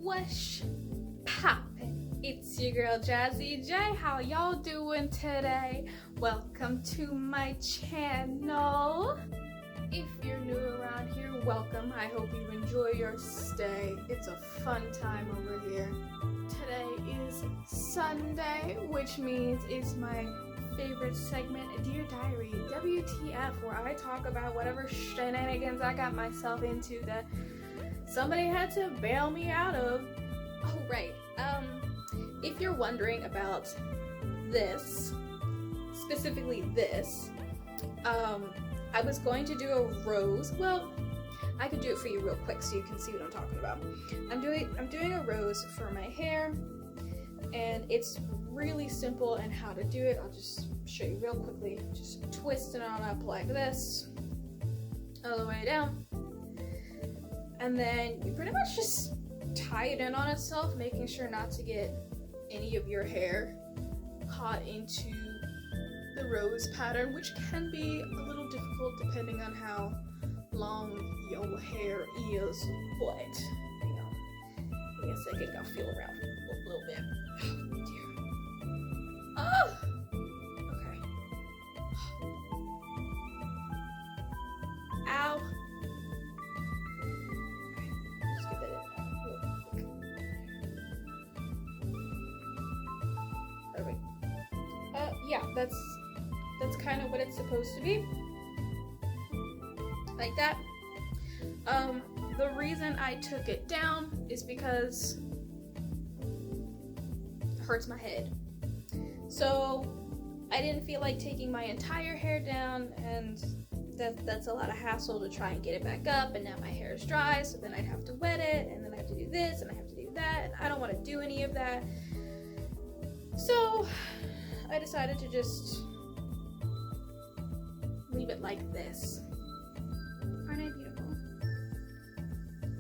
What's poppin'? It's your girl Jazzy J. How y'all doing today? Welcome to my channel. If you're new around here, welcome. I hope you enjoy your stay. It's a fun time over here. Today is Sunday, which means it's my favorite segment, Dear Diary, WTF, where I talk about whatever shenanigans I got myself into that somebody had to bail me out of. Oh, right. If you're wondering about this, specifically this, I was going to do a rose. Well, I could do it for you real quick so you can see what I'm talking about. I'm doing a rose for my hair, and it's really simple and how to do it. I'll just show you real quickly. Just twist it on up like this, all the way down. And then you pretty much just tie it in on itself, making sure not to get any of your hair caught into the rose pattern, which can be a little difficult depending on how long your hair is. But, hang on. Give me a second, I'll feel around a little bit. Oh, dear. Oh! Okay. Ow. Just get that in real quick. Perfect. Yeah, that's kind of what it's supposed to be. Like that. The reason I took it down is because it hurts my head. So I didn't feel like taking my entire hair down, and that's a lot of hassle to try and get it back up, and now my hair is dry, so then I'd have to wet it, and then I have to do this, and I have to do that, and I don't want to do any of that. So I decided to just leave it like this. Aren't I beautiful?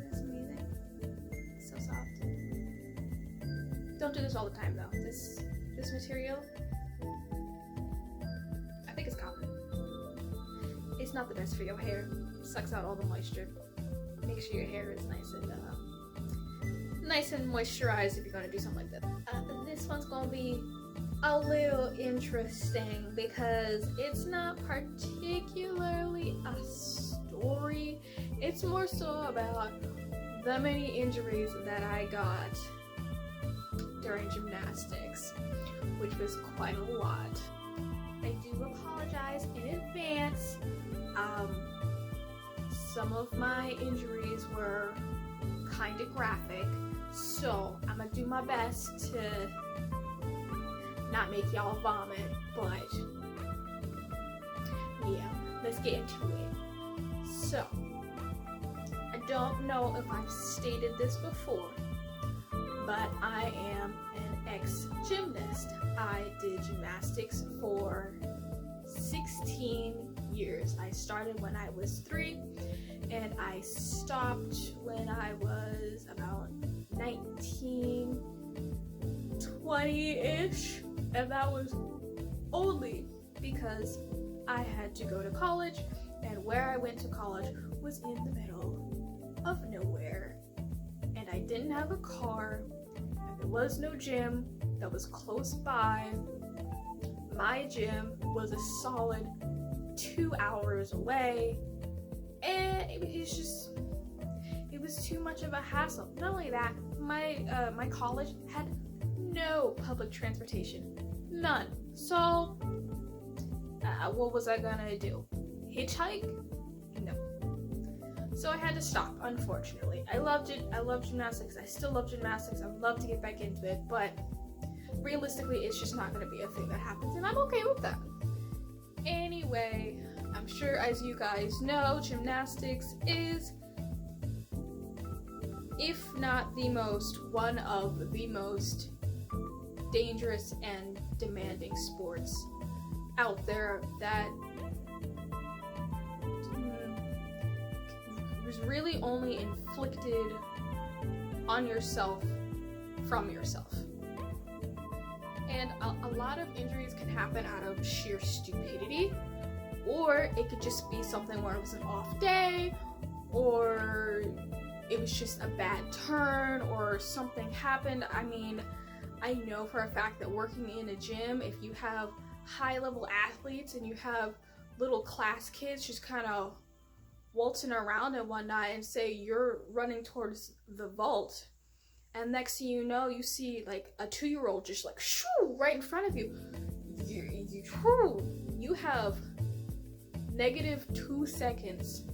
That's amazing. It's so soft. Don't do this all the time though. This material, I think it's cotton. It's not the best for your hair. It sucks out all the moisture. Make sure your hair is nice and moisturized if you're gonna do something like that. This one's gonna be a little interesting because it's not particularly a story. It's more so about the many injuries that I got during gymnastics, which was quite a lot. I do apologize in advance. Some of my injuries were kind of graphic, so I'm gonna do my best to not make y'all vomit, but yeah, let's get into it. So, I don't know if I've stated this before, but I am an ex-gymnast. I did gymnastics for 16 years. I started when I was 3, and I stopped when I was about 19, 20-ish, and that was only because I had to go to college, and where I went to college was in the middle of nowhere, and I didn't have a car, and there was no gym that was close by. My gym was a solid 2 hours away, and it was too much of a hassle. Not only that, my college had no public transportation, none. So what was I gonna do? Hitchhike? No. So I had to stop, unfortunately. I loved it. I love gymnastics. I still love gymnastics. I would love to get back into it, but realistically, it's just not gonna be a thing that happens, and I'm okay with that. Anyway, I'm sure as you guys know, gymnastics is, if not the most, one of the most dangerous and demanding sports out there that was really only inflicted on yourself from yourself. And a lot of injuries can happen out of sheer stupidity, or it could just be something where it was an off day, or it was just a bad turn or something happened. I mean, I know for a fact that working in a gym, if you have high-level athletes and you have little class kids just kind of waltzing around and whatnot, and say you're running towards the vault, and next thing you know, you see like a 2-year-old just like shoo right in front of you. You have -2 seconds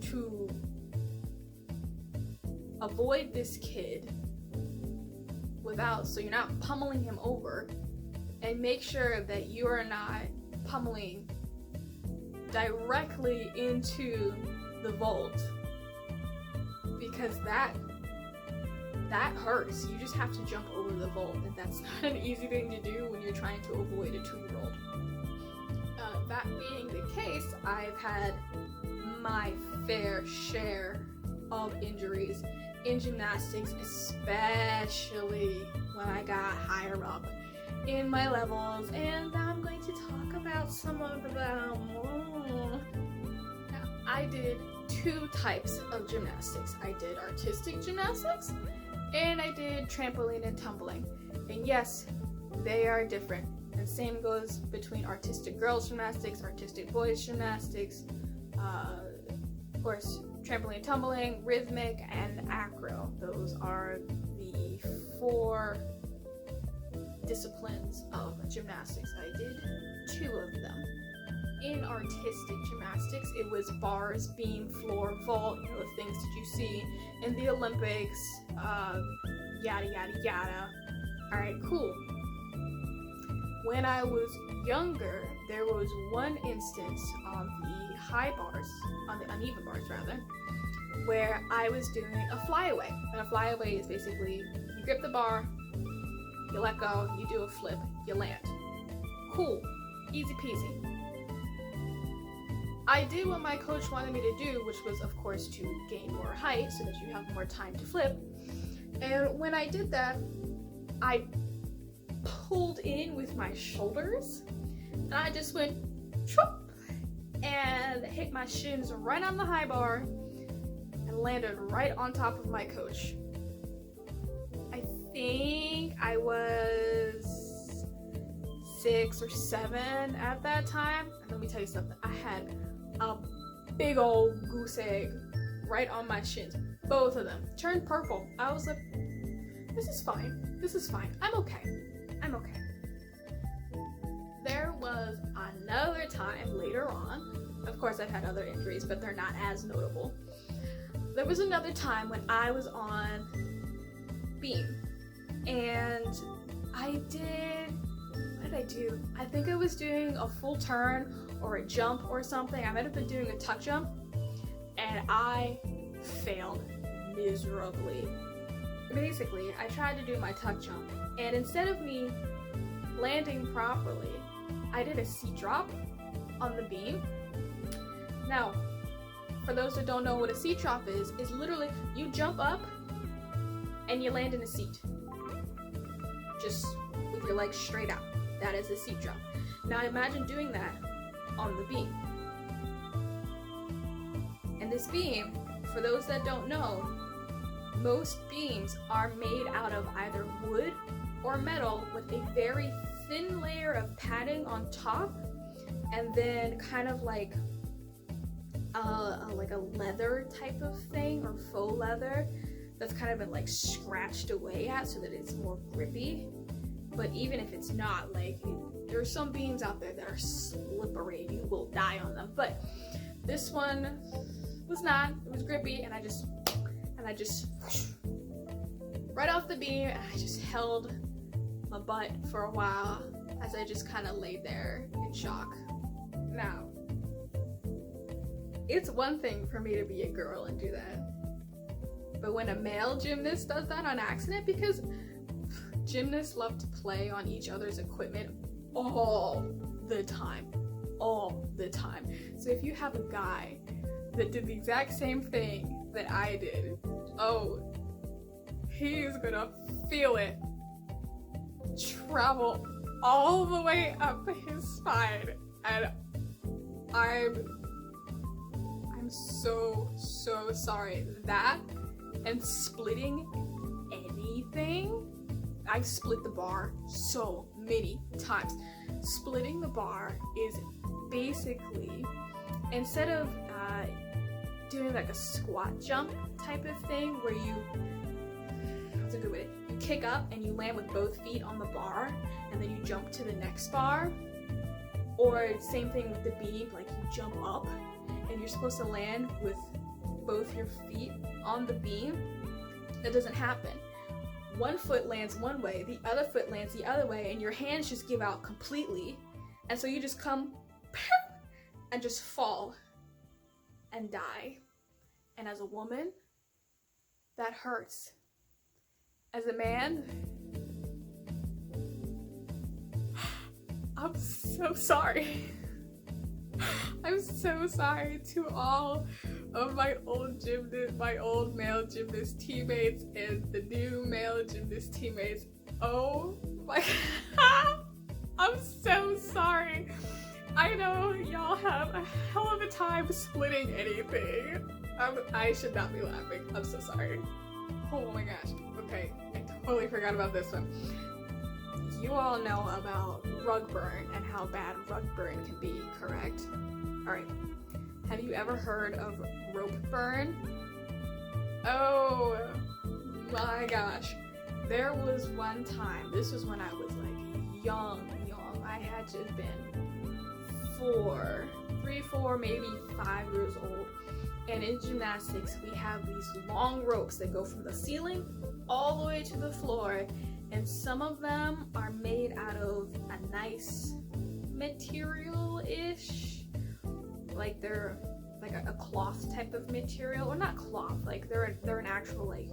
to avoid this kid so you're not pummeling him over, and make sure that you are not pummeling directly into the vault, because that hurts. You just have to jump over the vault, and that's not an easy thing to do when you're trying to avoid a 2-year-old. That being the case, I've had my fair share of injuries in gymnastics, especially when I got higher up in my levels, and I'm going to talk about some of them. Now, I did 2 types of gymnastics. I did artistic gymnastics, and I did trampoline and tumbling. And yes, they are different. And same goes between artistic girls gymnastics, artistic boys gymnastics, of course, trampoline, tumbling, rhythmic, and acro. Those are the 4 disciplines of gymnastics. I did 2 of them. In artistic gymnastics, it was bars, beam, floor, vault, the things that you see in the Olympics, yada yada yada. Alright, cool. When I was younger, there was one instance on the high bars, on the uneven bars rather, where I was doing a flyaway. And a flyaway is basically, you grip the bar, you let go, you do a flip, you land. Cool, easy peasy. I did what my coach wanted me to do, which was of course to gain more height so that you have more time to flip. And when I did that, I pulled in with my shoulders, and I just went choop, and hit my shins right on the high bar and landed right on top of my coach. I think I was 6 or 7 at that time. And let me tell you something, I had a big old goose egg right on my shins. Both of them turned purple. I was like, this is fine. This is fine. I'm okay. I'm okay. There was another time later on, of course I've had other injuries, but they're not as notable. There was another time when I was on beam, and what did I do? I think I was doing a full turn or a jump or something. I might have been doing a tuck jump, and I failed miserably. Basically, I tried to do my tuck jump, and instead of me landing properly, I did a seat drop on the beam. Now, for those that don't know what a seat drop is literally you jump up and you land in a seat. Just with your legs straight out. That is a seat drop. Now imagine doing that on the beam. And this beam, for those that don't know, most beams are made out of either wood or metal with a very thin layer of padding on top, and then kind of like a leather type of thing, or faux leather that's kind of been like scratched away at so that it's more grippy. But even if it's not, like, there are some beams out there that are slippery and you will die on them. But this one was not. It was grippy, and I just right off the beam, and I just held my butt for a while as I just kind of laid there in shock. Now, it's one thing for me to be a girl and do that, but when a male gymnast does that on accident, because gymnasts love to play on each other's equipment all the time. So if you have a guy that did the exact same thing that I did, oh, he's gonna feel it travel all the way up his spine, and I'm am so sorry. That and splitting anything. I've split the bar so many times. Splitting the bar is basically, instead of doing like a squat jump type of thing where you, what's a good way? You kick up and you land with both feet on the bar and then you jump to the next bar. Or same thing with the beam, like you jump up and you're supposed to land with both your feet on the beam. That doesn't happen. One foot lands one way, the other foot lands the other way, and your hands just give out completely. And so you just come and just fall and die. And as a woman, that hurts. As a man, I'm so sorry. I'm so sorry to all of my old male gymnast teammates and the new male gymnast teammates. Oh my god. I'm so sorry. I know y'all have a hell of a time splitting anything. I should not be laughing. I'm so sorry. Oh my gosh. Okay, I totally forgot about this one. You all know about rug burn and how bad rug burn can be, correct? Alright, have you ever heard of rope burn? Oh my gosh. There was one time, this was when I was like young. I had to have been 3, 4, maybe 5 years old. And in gymnastics, we have these long ropes that go from the ceiling all the way to the floor. And some of them are made out of a nice material-ish. Like they're like a cloth type of material, or not cloth, like they're an actual like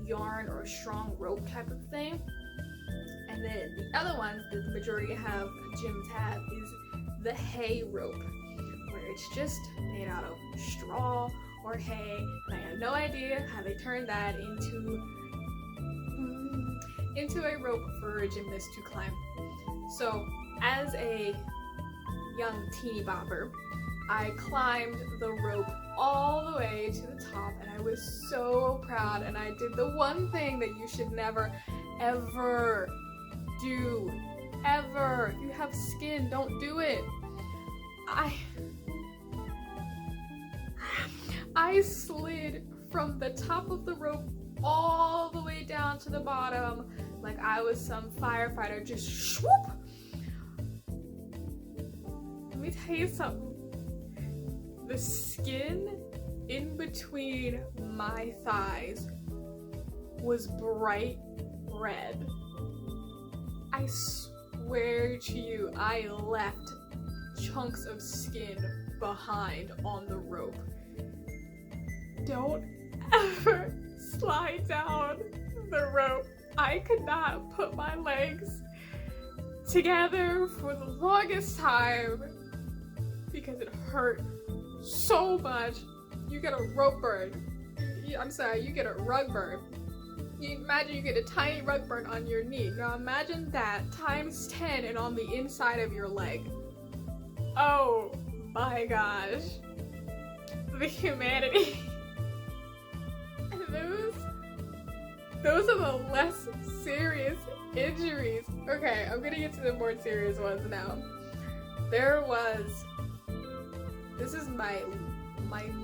yarn or a strong rope type of thing. And then the other ones that the majority of gyms have is the hay rope, where it's just made out of straw or hay. And I have no idea how they turned that into a rope for a gymnast to climb. So as a young teeny bopper, I climbed the rope all the way to the top, and I was so proud, and I did the one thing that you should never ever do. Ever. You have skin, don't do it. I slid from the top of the rope all the way down to the bottom like I was some firefighter, just swoop. Let me tell you something. The skin in between my thighs was bright red. I swear to you, I left chunks of skin behind on the rope. Don't ever slide down the rope. I could not put my legs together for the longest time because it hurt so much. You get a rope burn. I'm sorry, you get a rug burn. You imagine you get a tiny rug burn on your knee. Now imagine that times 10 and on the inside of your leg. Oh my gosh. The humanity. Those are the less serious injuries. Okay, I'm gonna get to the more serious ones now. This is my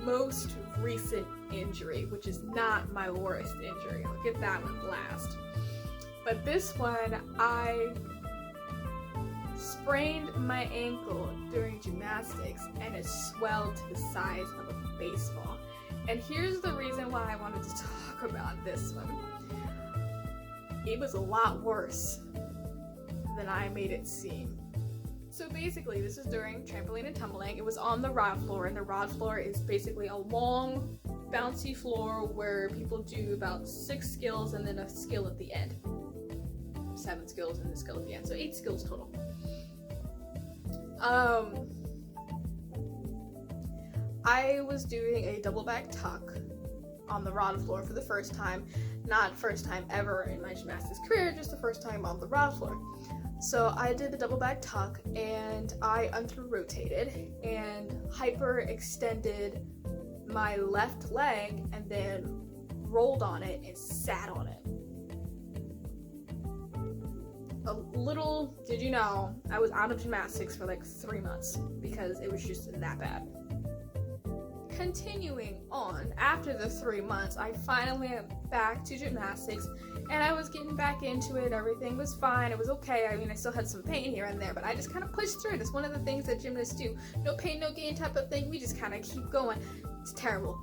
most recent injury, which is not my worst injury. I'll get that one last. But this one, I sprained my ankle during gymnastics and it swelled to the size of a baseball. And here's the reason why I wanted to talk about this one. It was a lot worse than I made it seem. So basically, this is during trampoline and tumbling. It was on the rod floor, and the rod floor is basically a long, bouncy floor where people do about 6 skills and then a skill at the end. 7 skills and a skill at the end, so 8 skills total. I was doing a double back tuck on the rod floor for the first time. Not first time ever in my gymnastics career, just the first time on the rod floor. So I did the double back tuck and I under-rotated and hyper-extended my left leg and then rolled on it and sat on it. A little did you know, I was out of gymnastics for like 3 months because it was just that bad. Continuing on, after the 3 months, I finally went back to gymnastics and I was getting back into it. Everything was fine. It was okay. I mean, I still had some pain here and there, but I just kind of pushed through it. It's one of the things that gymnasts do. No pain, no gain type of thing. We just kind of keep going. It's terrible.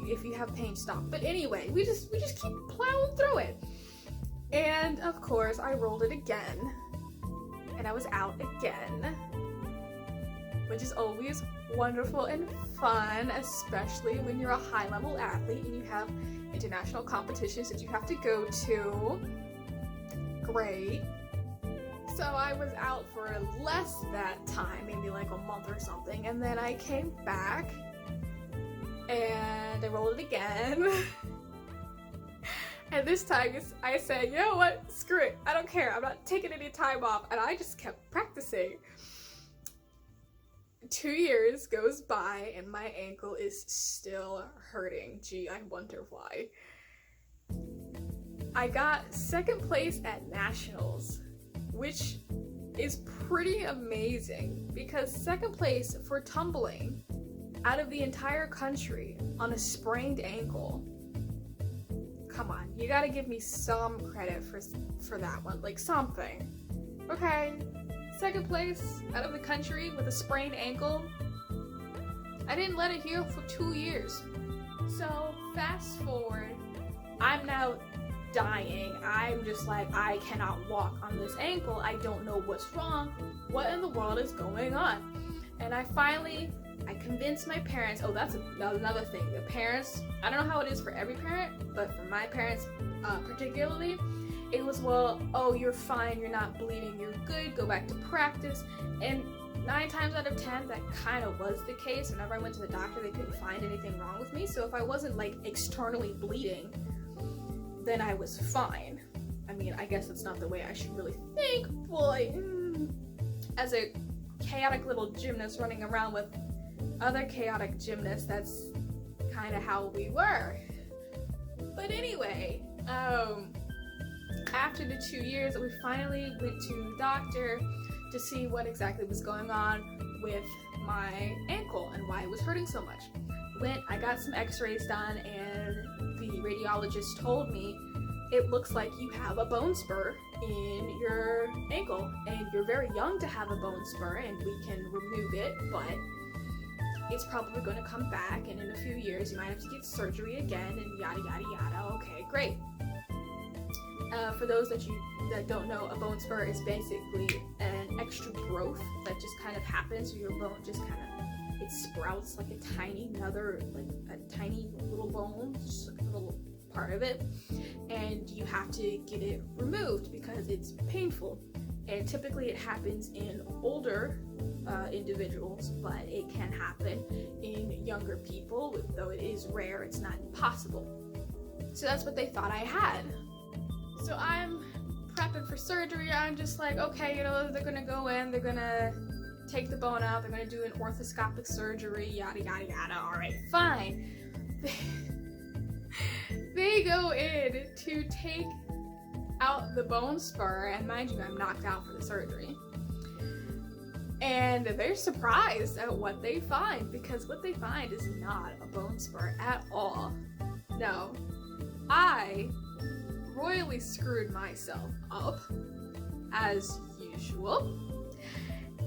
If you have pain, stop. But anyway, we just keep plowing through it. And of course, I rolled it again and I was out again, which is always wonderful and fun, especially when you're a high-level athlete and you have international competitions that you have to go to. Great. So I was out for less that time, maybe like a month or something, and then I came back and I rolled it again. And this time I said, you know what, screw it, I don't care, I'm not taking any time off, and I just kept practicing. 2 years goes by and my ankle is still hurting. Gee, I wonder why. I got second place at nationals, which is pretty amazing because second place for tumbling out of the entire country on a sprained ankle. Come on, you gotta give me some credit for that one, like something. Okay. Second place out of the country with a sprained ankle. I didn't let it heal for 2 years. So fast forward, I'm now dying. I'm just like, I cannot walk on this ankle. I don't know what's wrong. What in the world is going on? And I convinced my parents. Oh, that's another thing. The parents, I don't know how it is for every parent, but for my parents particularly, it was, well, oh, you're fine, you're not bleeding, you're good, go back to practice. And 9 times out of 10, that kind of was the case. Whenever I went to the doctor, they couldn't find anything wrong with me. So if I wasn't like externally bleeding, then I was fine. I mean, I guess that's not the way I should really think, but as a chaotic little gymnast running around with other chaotic gymnasts, that's kind of how we were. But anyway, after the 2 years, we finally went to the doctor to see what exactly was going on with my ankle and why it was hurting so much. I got some x-rays done and the radiologist told me, it looks like you have a bone spur in your ankle and you're very young to have a bone spur and we can remove it, but it's probably going to come back and in a few years you might have to get surgery again and yada yada yada. Okay, great. For those that don't know, a bone spur is basically an extra growth that just kind of happens. Your bone just kind of, it sprouts like a tiny little bone, just like a little part of it, and you have to get it removed because it's painful. And typically it happens in older individuals, but it can happen in younger people, though it is rare, it's not impossible. So that's what they thought I had. So I'm prepping for surgery. I'm just like, okay, you know, they're gonna go in, they're gonna take the bone out, they're gonna do an orthoscopic surgery, yada yada yada. Alright, fine. They go in to take out the bone spur, and mind you, I'm knocked out for the surgery. And they're surprised at what they find, because what they find is not a bone spur at all. No, I royally screwed myself up, as usual.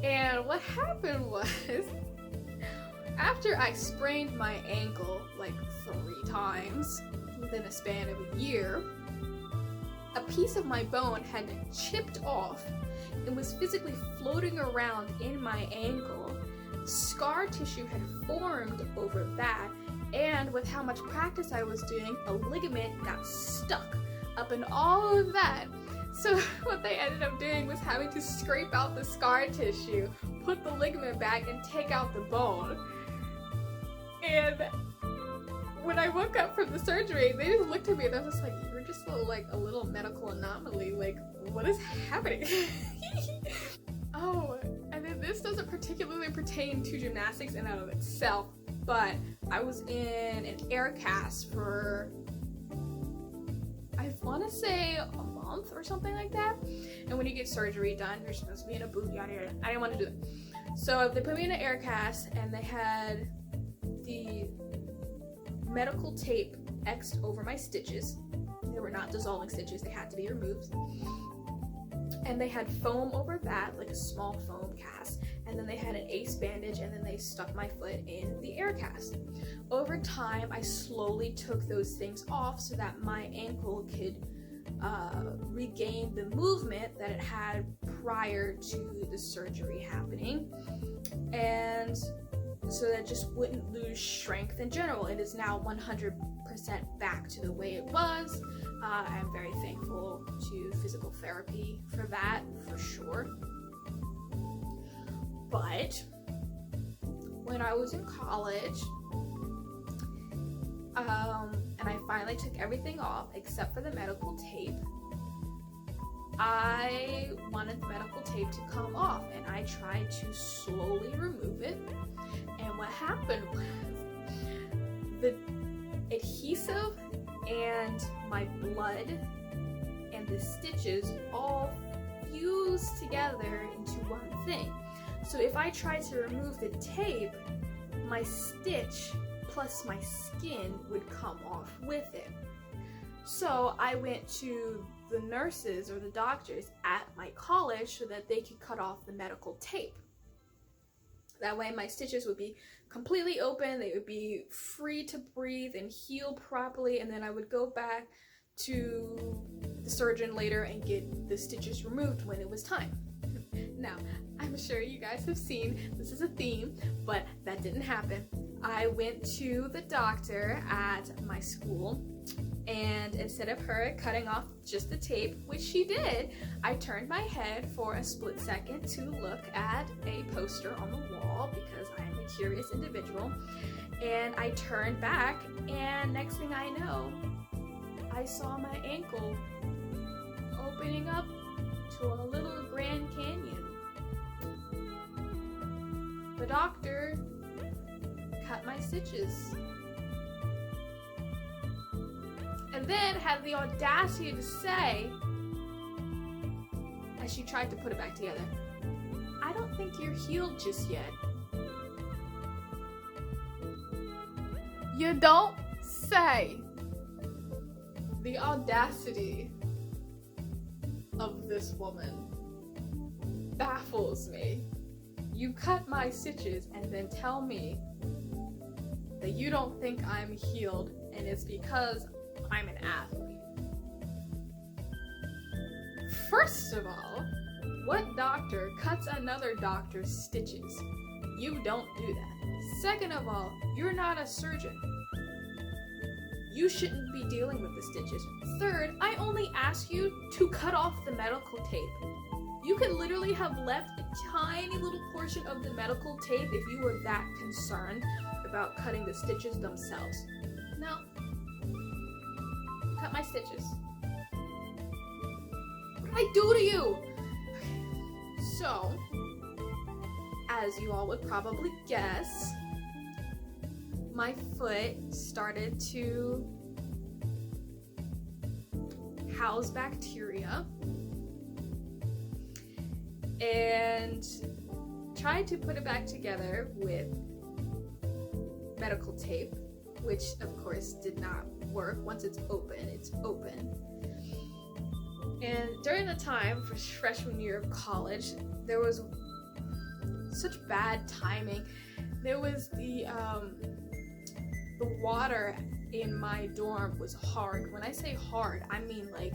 And what happened was, after I sprained my ankle like 3 times within a span of a year, a piece of my bone had chipped off and was physically floating around in my ankle. Scar tissue had formed over that, and with how much practice I was doing, a ligament got stuck up in all of that. So what they ended up doing was having to scrape out the scar tissue, put the ligament back, and take out the bone. And when I woke up from the surgery, they just looked at me and I was like, you're just like a little medical anomaly. Like, what is happening? Oh, and then this doesn't particularly pertain to gymnastics in and of itself, but I was in an air cast for, I want to say, a month or something like that. And when you get surgery done, you're supposed to be in a boot, yada yada. I didn't want to do that. So they put me in an air cast, and they had the medical tape X'd over my stitches. They were not dissolving stitches, they had to be removed. And they had foam over that, like a small foam cast, and then they had an ace bandage, and then they stuck my foot in the air cast. Over time, I slowly took those things off so that my ankle could regain the movement that it had prior to the surgery happening, and so that it just wouldn't lose strength in general. It is now 100% back to the way it was. I'm very thankful to physical therapy for that, for sure. But when I was in college, and I finally took everything off except for the medical tape, I wanted the medical tape to come off, and I tried to slowly remove it. And what happened was the adhesive and my blood and the stitches all fused together into one thing. So if I tried to remove the tape, my stitch plus my skin would come off with it. So I went to the nurses or the doctors at my college so that they could cut off the medical tape. That way my stitches would be completely open, they would be free to breathe and heal properly, and then I would go back to the surgeon later and get the stitches removed when it was time. Now, I'm sure you guys have seen, this is a theme, but that didn't happen. I went to the doctor at my school, and instead of her cutting off just the tape, which she did, I turned my head for a split second to look at a poster on the wall because I am a curious individual, and I turned back, and next thing I know, I saw my ankle opening up to a little Grand Canyon. The doctor cut my stitches and then had the audacity to say, as she tried to put it back together, "I don't think you're healed just yet." You don't say. The audacity of this woman baffles me. You cut my stitches and then tell me that you don't think I'm healed, and it's because I'm an athlete. First of all, what doctor cuts another doctor's stitches? You don't do that. Second of all, you're not a surgeon. You shouldn't be dealing with the stitches. Third, I only asked you to cut off the medical tape. You could literally have left a tiny little portion of the medical tape if you were that concerned about cutting the stitches themselves. No. Cut my stitches. What did I do to you? So, as you all would probably guess, my foot started to house bacteria and tried to put it back together with medical tape, which of course did not work. Once it's open, it's open. And during the time for freshman year of college, there was such bad timing. There was the water in my dorm was hard. When I say hard, I mean like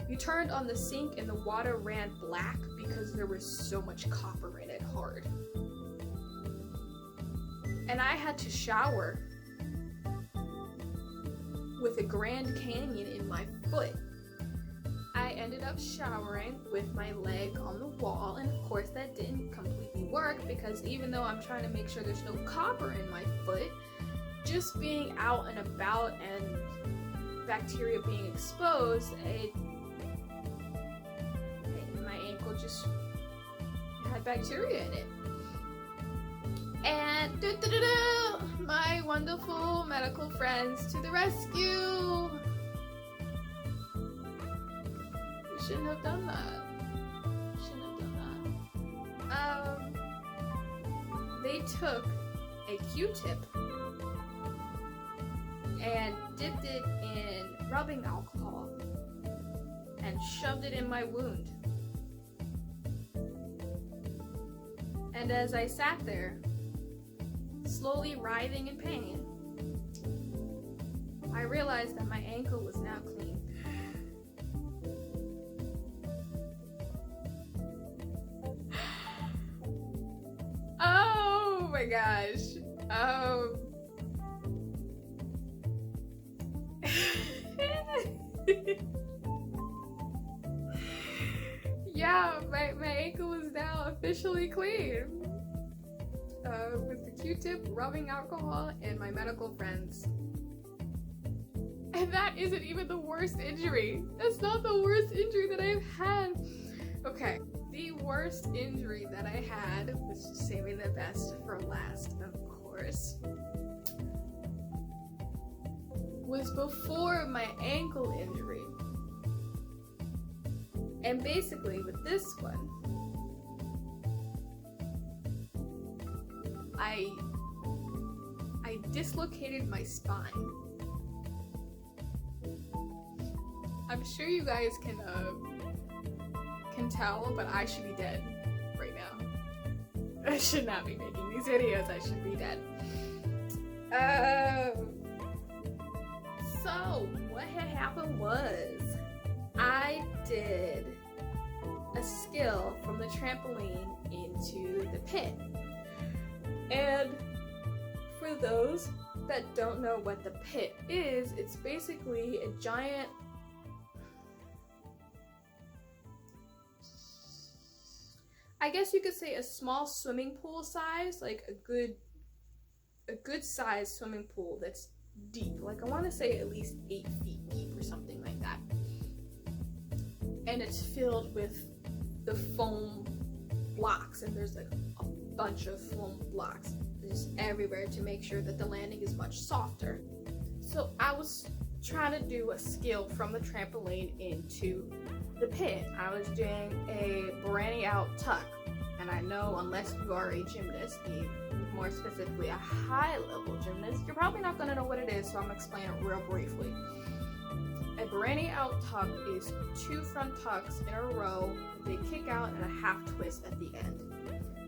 you turned on the sink and the water ran black because there was so much copper in it hard. And I had to shower with a Grand Canyon in my foot. I ended up showering with my leg on the wall, and of course that didn't completely work because even though I'm trying to make sure there's no copper in my foot, just being out and about and bacteria being exposed, my ankle just had bacteria in it. And my wonderful medical friends to the rescue. We shouldn't have done that. They took a Q-tip and dipped it in rubbing alcohol and shoved it in my wound. And as I sat there, slowly writhing in pain, I realized that my ankle was now clean. Oh my gosh. Yeah, my ankle is now officially clean. With the Q-tip, rubbing alcohol, and my medical friends. And that isn't even the worst injury. That's not the worst injury that I've had. Okay, the worst injury that I had, was saving the best for last, of course, was before my ankle injury. And basically with this one, I dislocated my spine. I'm sure you guys can tell, but I should be dead right now. I should not be making these videos. I should be dead. So what had happened was I did a skill from the trampoline into the pit. And for those that don't know what the pit is, it's basically a giant, I guess you could say a small swimming pool size, like a good size swimming pool that's deep. Like I want to say at least 8 feet deep or something like that. And it's filled with the foam blocks, and there's like a bunch of foam blocks just everywhere to make sure that the landing is much softer. So I was trying to do a skill from the trampoline into the pit. I was doing a branny out tuck, and I know unless you are a gymnast, more specifically a high level gymnast, you're probably not going to know what it is, so I'm going to explain it real briefly. A branny out tuck is 2 front tucks in a row with a kick out and a half twist at the end.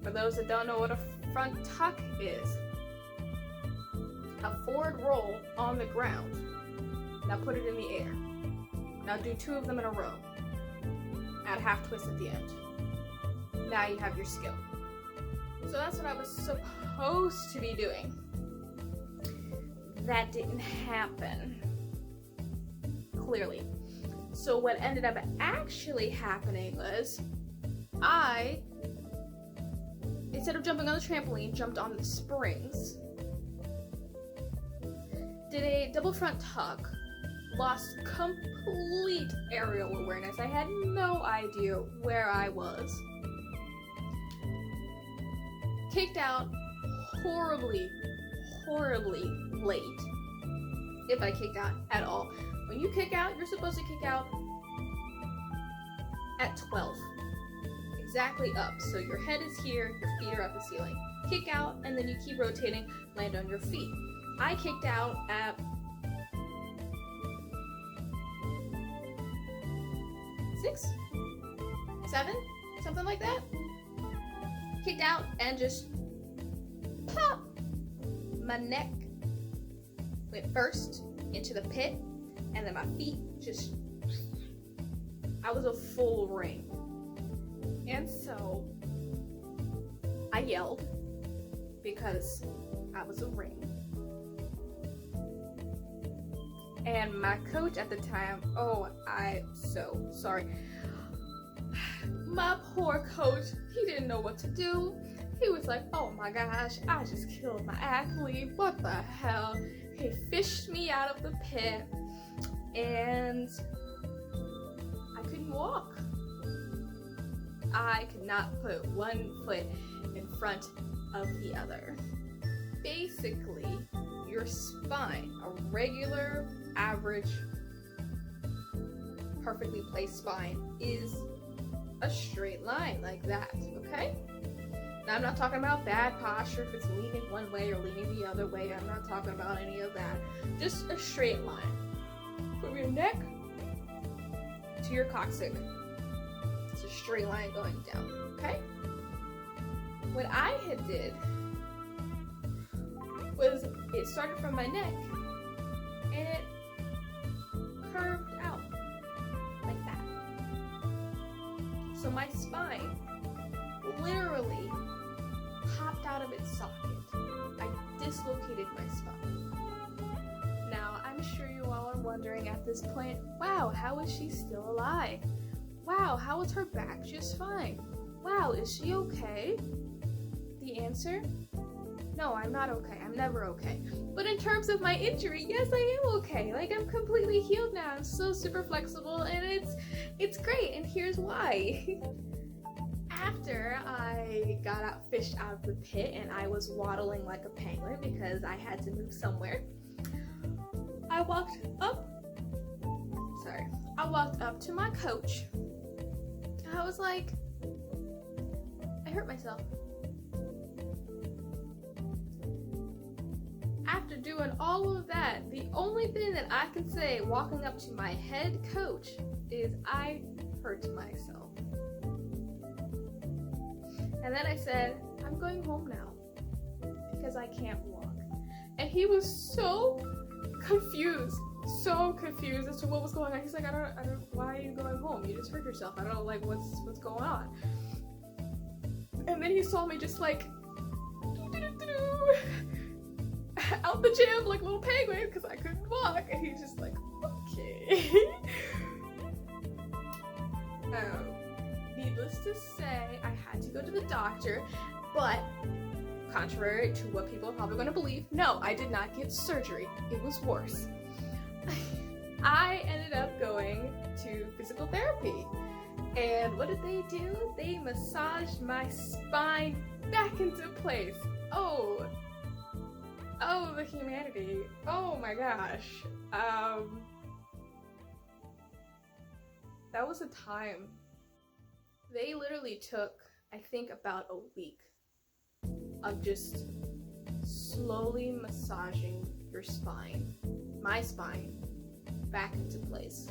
For those that don't know what a front tuck is, a forward roll on the ground. Now put it in the air. Now do 2 of them in a row. Add a half twist at the end. Now you have your skill. So that's what I was supposed to be doing. That didn't happen. Clearly. So what ended up actually happening was I, instead of jumping on the trampoline, jumped on the springs, did a double front tuck, lost complete aerial awareness. I had no idea where I was. Kicked out horribly late, if I kicked out at all. When you kick out, you're supposed to kick out at 12, exactly up. So your head is here, your feet are up the ceiling. Kick out, and then you keep rotating, land on your feet. I kicked out at 6, 7, something like that. Kicked out and just pop. My neck went first into the pit, and then my feet just, I was a full ring. And so I yelled because I was a ring. And my coach at the time, oh, I'm so sorry. My poor coach, he didn't know what to do. He was like, oh my gosh, I just killed my athlete. What the hell? He fished me out of the pit and I couldn't walk. I could not put one foot in front of the other. Basically, your spine, a regular, average, perfectly placed spine, is a straight line like that, okay? Now, I'm not talking about bad posture if it's leaning one way or leaning the other way. I'm not talking about any of that. Just a straight line from your neck to your coccyx. It's a straight line going down, okay? What I had did was it started from my neck and it curved out like that. So my spine literally popped out of its socket. I dislocated my spine. Now, I'm sure you all are wondering at this point, wow, how is she still alive? Wow, how is her back just fine? Wow, is she okay? The answer? No, I'm not okay. I'm never okay. But in terms of my injury, yes, I am okay. Like, I'm completely healed now. I'm so super flexible, and it's great, and here's why. After I got fished out of the pit and I was waddling like a penguin because I had to move somewhere, I walked up to my coach. I was like, I hurt myself. After doing all of that, the only thing that I can say walking up to my head coach is I hurt myself. And then I said, I'm going home now because I can't walk. And he was so confused as to what was going on. He's like, I don't, why are you going home? You just hurt yourself. I don't know, like, what's going on? And then he saw me just like, out the gym like a little penguin because I couldn't walk. And he's just like, okay. Needless to say, I had to go to the doctor, but contrary to what people are probably going to believe, no, I did not get surgery. It was worse. I ended up going to physical therapy. And what did they do? They massaged my spine back into place. Oh, the humanity. Oh my gosh. That was a time. They literally took, I think, about a week of just slowly massaging your spine, my spine, back into place.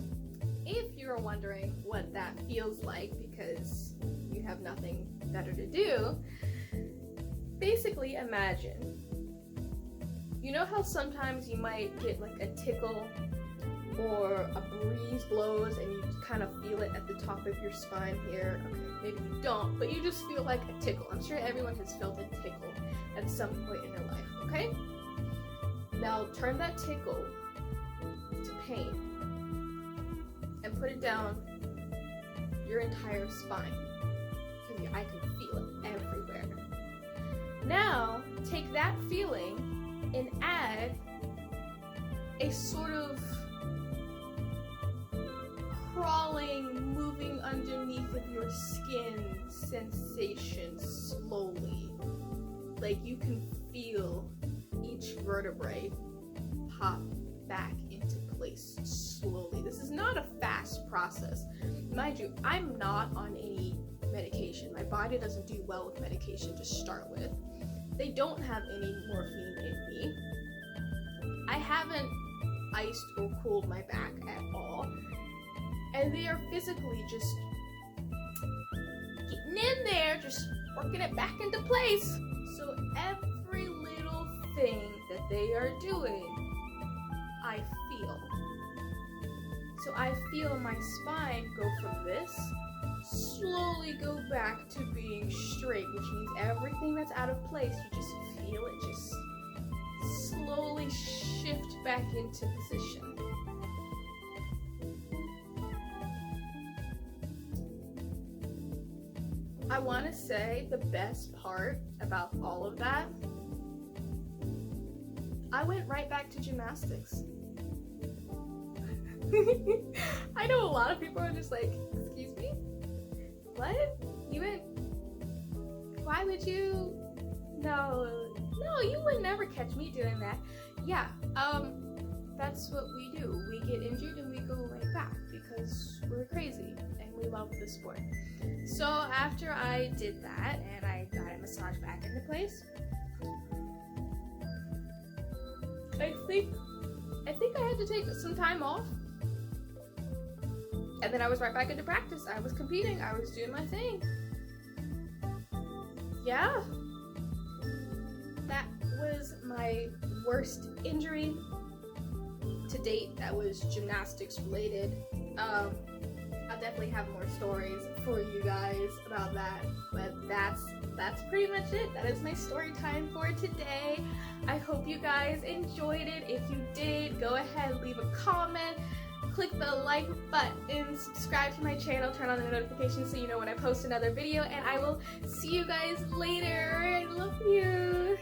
If you're wondering what that feels like because you have nothing better to do, basically imagine, you know how sometimes you might get like a tickle or a breeze blows and you kind of feel it at the top of your spine here? Okay, maybe you don't, but you just feel like a tickle. I'm sure everyone has felt a tickle at some point in their life, okay? Now turn that tickle to pain and put it down your entire spine. I can feel it everywhere. Now take that feeling and add a sort of crawling, moving underneath of your skin sensation slowly. Like you can feel each vertebrae pop back into place slowly. This is not a fast process. Mind you, I'm not on any medication. My body doesn't do well with medication to start with. They don't have any morphine in me. I haven't iced or cooled my back at all. And they are physically just getting in there, just working it back into place. So every little thing that they are doing, I feel. So I feel my spine go from this, slowly go back to being straight, which means everything that's out of place, you just feel it just slowly shift back into position. I want to say the best part about all of that, I went right back to gymnastics. I know a lot of people are just like, excuse me? What? You went, why would you? No, you would never catch me doing that. Yeah, that's what we do. We get injured and we go right back because we're crazy and we love the sport. So after I did that and I got it massaged back into place, I think I had to take some time off. And then I was right back into practice. I was competing. I was doing my thing. Yeah. That was my worst injury to date. That was gymnastics related. I'll definitely have more stories for you guys about that, but that's pretty much it. That is my story time for today. I hope you guys enjoyed it. If you did, go ahead, leave a comment, click the like button, subscribe to my channel, turn on the notifications so you know when I post another video, and I will see you guys later. I love you.